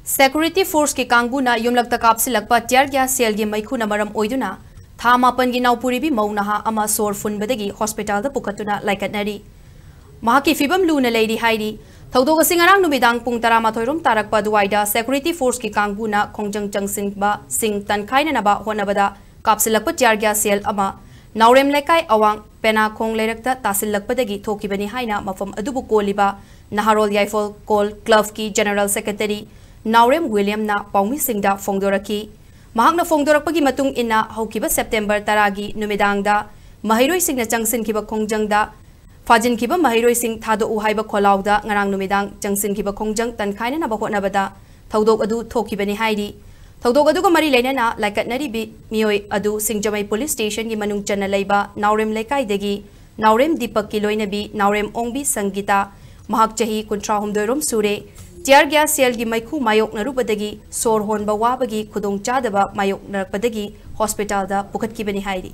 Security Force ki Kanguna Yumlakta Kapsillakpa Shellgi Meikhuna Maram Oiduna Thama Pangi Naopuribi naha ama sor phunbadagi hospital da pukhattuna Laikanakhre Mahaki fibam luna lady Heidi Thodoga singarang numidang pung taramatoirum tarakpa duwaida Security Force ki Kanguna Kongjang Changsingba Sing Tankaina naba honabada Kapsillakpa Shell ama Naurem Lekai Awang Pena Kong Lerekta Tasillakpadagi Thokibani Haina Mafam Adubu Koliba Naharol Yaifol Kol Club ki General Secretary Naurem William na Paumi Singda Fongdoraki Mahakna Fongdorakpagi matung ina Haukiba September Taragi Numidangda Mahiroi Singna Changsin Kiba Kongjangda Fajin Kiba Mahiroi Sing Thado Uhaiba Kolauda Ngarang Numidang Changsin Kiba Kongjang Tankaina Nabakot Nabada Thaudok Adu Thokibani Haidi Thaudok Adu Mari Lainana Laikanakhre bi Mioi Adu Singjamai Police Station gi Manung Chana Laiba Naurem Lekai Degi Naurem Deepak Kiloinabi Naurem Ongbi Sangita Mahak Chahi Kuntra Humdoirom Sure Shellgi Maiku Mayok Narubadagi Sor Honba Wabagi Kudong Chadaba Mayok Narpadagi Hospital da Pukhattuna Haidi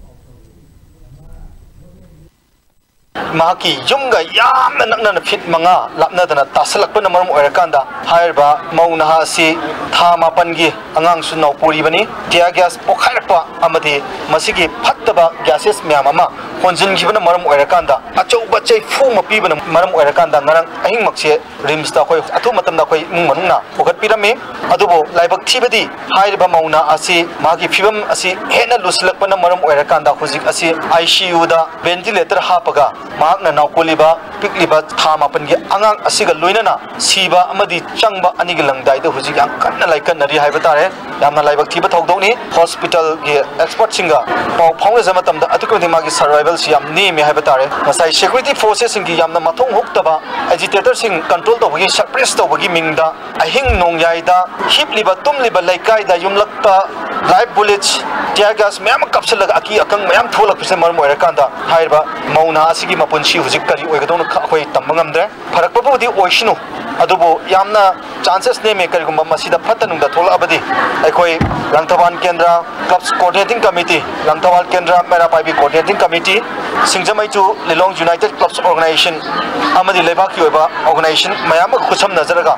Mahaki Yumga Yam and Fit Manga Lapnadana Tasalakpana Maram Oiduna Hireba Meikhuna si Thama Pangi Angang Su Naopuribi Gas Pukhattuna Amadi Masigi Pattaba Gases Miamama Honjin Given Maram Oiduna Acho Bache Fuma Piban Maram Oiduna Narang Ahing Maxi Rims da Koi Atumatam da Koi Mumana Pukhattuna Adubo Laibak Tibadi Hireba Meikhuna asi Mahaki Fibam asi Hena Luslakpana Maram Oiduna Huzik asi ICU da ventilator Hapaga Mahakna Naukoliba Pikliba Thama Pangi Angang Asiga Luinana Siba Amadi Changba Anigilang Dai the Huzigang Kana Laikanakhre Hibatare Yamna Laibak Tiba Togdoni Hospital Expert Singa Pau Pongazamatam the Atukumagi survival Siam Name Hibatare Masai Security Forces in Yamna Matong Huktaba agitators in control the Wigi suppressed the Wigi Mingda Ahing Nong Yaida Hipliba Tumliba Laikai the Yumlakta live bullets Tiagas Mam Kapsillakpa Aki Akang Mam Thola Maram Oiduna Hireba Meikhuna Asigi Mapunchi Huzikari Oigadona Koi Tambangamde Parakpabu di Oishinu Adubo Yamna chances name maker Masida Patanum the Tola Abadi Ekoi Langtawan Kendra Clubs Coordinating Committee Langtawan Kendra Merapabi Coordinating Committee Singjamaitu Lilong United Clubs Organization Amadi Lebaki Organization Mayama Kucham Nazaraga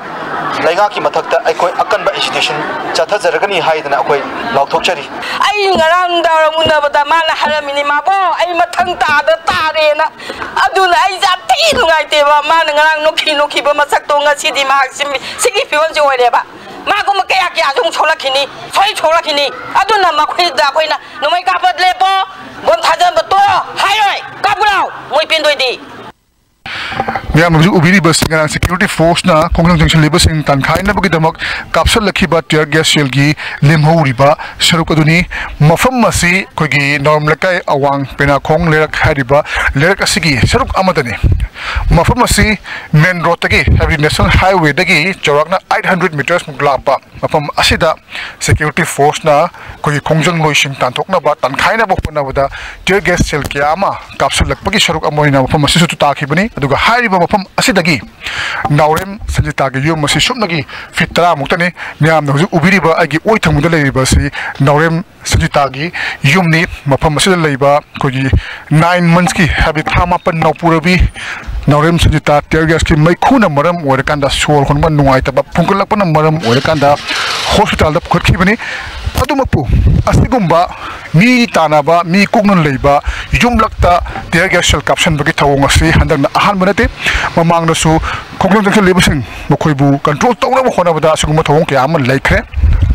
Laigaki Matakta Ekoi Akanba Institution Chata Zaragani Haidana Akoi Lautokchari I around Daramuna Badamana Haramini Mabo I Matanta the Tarena Aduna Izati Laiteva Manang Noki Bamasatonga City Maxim Sigi Fions whatever Mago Makayaki Azum Cholakini Soy Cholakini Aduna Makwida Quina no make up at Lepo Gontajan Bato Highway Kabulao Moipindoidi Ubiri Basing Security Force na Kongjang Junction Libasing Tankaina Bagidamak Kapsillakpa Shellgi Limhoriba Sharukaduni Mafam Masi Kogi Naurem Lekai Awang Pena Kong Lerak Hariba Lerak Asigi Sharuk Amadani Mafam Masi Main Road Tagi Heavy National Highway Dagi Jorakna 800 meters Muglapa Mafam Asida Security Force na Kogi Kongjang Loishing Tantokna Ba Tankaina Bopana Wada Tear gas Shellgi Ama Kapsillakpa Sharuk Amoina Mafam Masi Takibani Aduga Hariba Mafam Asidagi Naurem Sanjitagi Yum Masi Shumnagi Fitra Mutani Miam Ubiriba Agi Oitang Mudalibasi Naurem Sanjitagi Yumni Mafam Masida Laiba Kogi 9 months ki Habit Hamapan Naopuribi Naurem Sanjita Tergaski Meikhuna Maram Oiduna Sol Honman Nuaitaba Punkalakpa Maram Oiduna Hospital da Pukhattuna Adumapu Asigumba Mi Tanaba Mi Kugnan Leiba Yumlakta Shell Caption Bagi Tawangasi Handang Ahan Manate Mamang Nasu Kongjang Libasing Mokoibu Control Tawna Honabada Suguma Tawang Yaman Laikre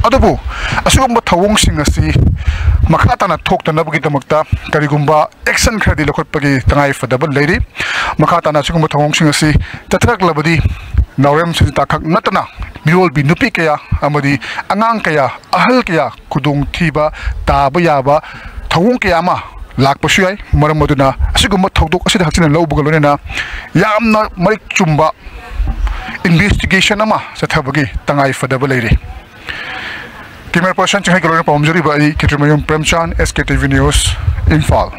Adubu Asugumba Tawang Singasi Makatana Tok the Nabagitamakta Karigumba Action Credi Lokotpagi Tangai for double lady Makatana Suguma Tawang Singasi Tatrak Labadi Naurem Sitakak Natana Miol bi nupi kaya amadi angang kaya ahal kaya kudung thiba tabayaba thawung kaya ma lakpasu yai maram aduna asiguma thodok asida hakchina lawbugalona yamna marik chumba investigation ama sathabagi tangai fadaba leire Camera person chai galona pamjari bai Kitrimayum Premchan SKTV News Imphal